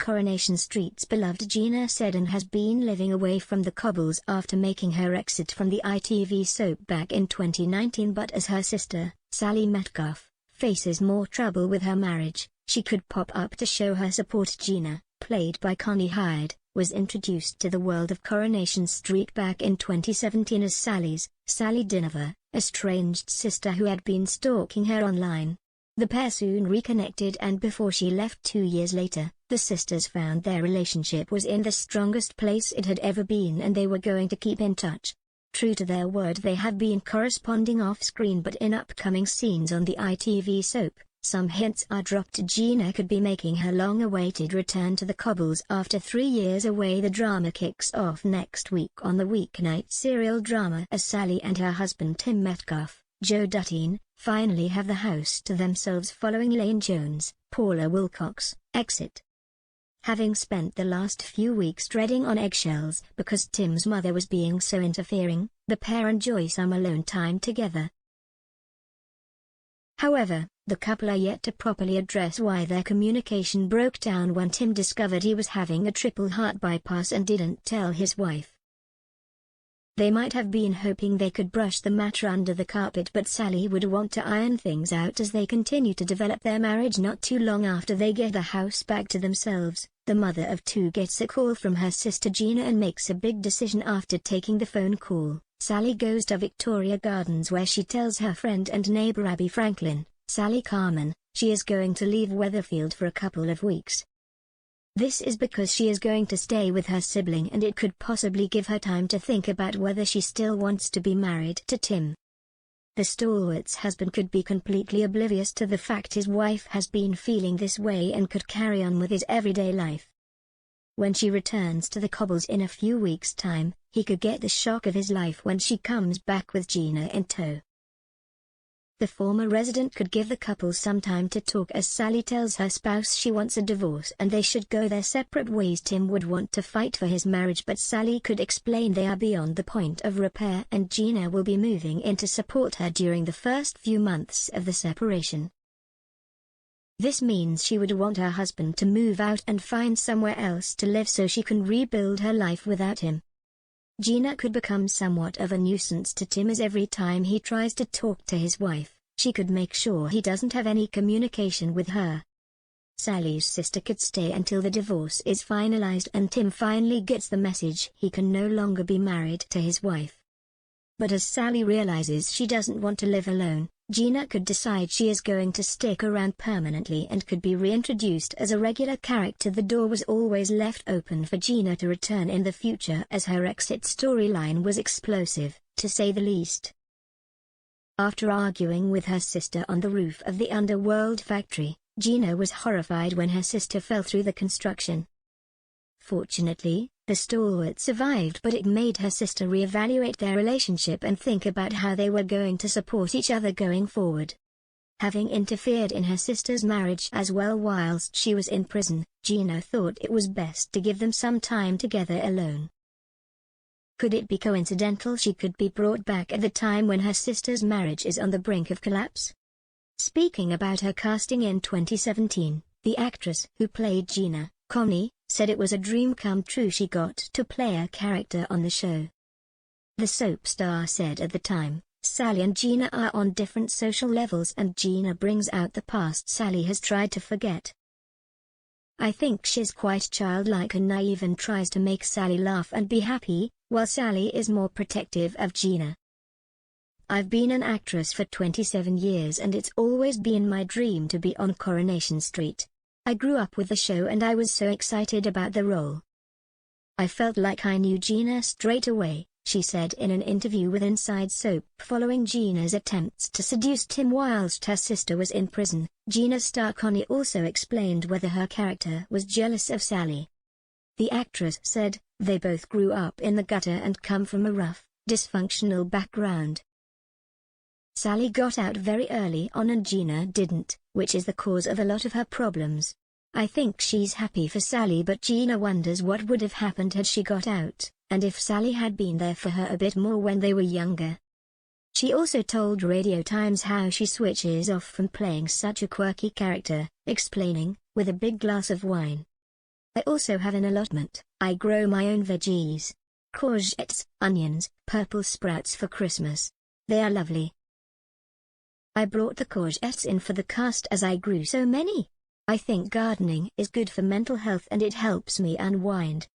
Coronation Street's beloved Gina Seddon has been living away from the cobbles after making her exit from the ITV soap back in 2019, but as her sister, Sally Metcalfe, faces more trouble with her marriage, she could pop up to show her support. Gina, played by Connie Hyde, was introduced to the world of Coronation Street back in 2017 as Sally Dinover, estranged sister who had been stalking her online. The pair soon reconnected, and before she left 2 years later, the sisters found their relationship was in the strongest place it had ever been and they were going to keep in touch. True to their word, they have been corresponding off-screen, but in upcoming scenes on the ITV soap, some hints are dropped Gina could be making her long-awaited return to the cobbles after 3 years away. The drama kicks off next week on the weeknight serial drama as Sally and her husband Tim Metcalfe, Joe Duttine, finally have the house to themselves following Elaine Jones, Paula Wilcox, exit. Having spent the last few weeks treading on eggshells because Tim's mother was being so interfering, the pair enjoy some alone time together. However, the couple are yet to properly address why their communication broke down when Tim discovered he was having a triple heart bypass and didn't tell his wife. They might have been hoping they could brush the matter under the carpet, but Sally would want to iron things out as they continue to develop their marriage. Not too long after they get the house back to themselves, the mother of two gets a call from her sister Gina and makes a big decision. After taking the phone call, Sally goes to Victoria Gardens where she tells her friend and neighbor Abby Franklin, Sally Carmen, she is going to leave Weatherfield for a couple of weeks. This is because she is going to stay with her sibling and it could possibly give her time to think about whether she still wants to be married to Tim. The stalwart's husband could be completely oblivious to the fact his wife has been feeling this way and could carry on with his everyday life. When she returns to the cobbles in a few weeks' time, he could get the shock of his life when she comes back with Gina in tow. The former resident could give the couple some time to talk as Sally tells her spouse she wants a divorce and they should go their separate ways. Tim would want to fight for his marriage, but Sally could explain they are beyond the point of repair and Gina will be moving in to support her during the first few months of the separation. This means she would want her husband to move out and find somewhere else to live so she can rebuild her life without him. Gina could become somewhat of a nuisance to Tim as every time he tries to talk to his wife, she could make sure he doesn't have any communication with her. Sally's sister could stay until the divorce is finalized and Tim finally gets the message he can no longer be married to his wife. But as Sally realizes she doesn't want to live alone, Gina could decide she is going to stick around permanently and could be reintroduced as a regular character. The door was always left open for Gina to return in the future as her exit storyline was explosive, to say the least. After arguing with her sister on the roof of the underworld factory, Gina was horrified when her sister fell through the construction. Fortunately, the stalwart survived, but it made her sister reevaluate their relationship and think about how they were going to support each other going forward. Having interfered in her sister's marriage as well whilst she was in prison, Gina thought it was best to give them some time together alone. Could it be coincidental she could be brought back at the time when her sister's marriage is on the brink of collapse? Speaking about her casting in 2017, the actress who played Gina, Connie, said it was a dream come true she got to play a character on the show. The soap star said at the time, Sally and Gina are on different social levels and Gina brings out the past Sally has tried to forget. I think she's quite childlike and naive and tries to make Sally laugh and be happy, while Sally is more protective of Gina. I've been an actress for 27 years and it's always been my dream to be on Coronation Street. I grew up with the show and I was so excited about the role. I felt like I knew Gina straight away, she said in an interview with Inside Soap following Gina's attempts to seduce Tim whilst her sister was in prison. Gina star Connie also explained whether her character was jealous of Sally. The actress said, they both grew up in the gutter and come from a rough, dysfunctional background. Sally got out very early on and Gina didn't, which is the cause of a lot of her problems. I think she's happy for Sally, but Gina wonders what would have happened had she got out, and if Sally had been there for her a bit more when they were younger. She also told Radio Times how she switches off from playing such a quirky character, explaining, with a big glass of wine. I also have an allotment. I grow my own veggies. Courgettes, onions, purple sprouts for Christmas. They are lovely. I brought the courgettes in for the cast as I grew so many. I think gardening is good for mental health and it helps me unwind.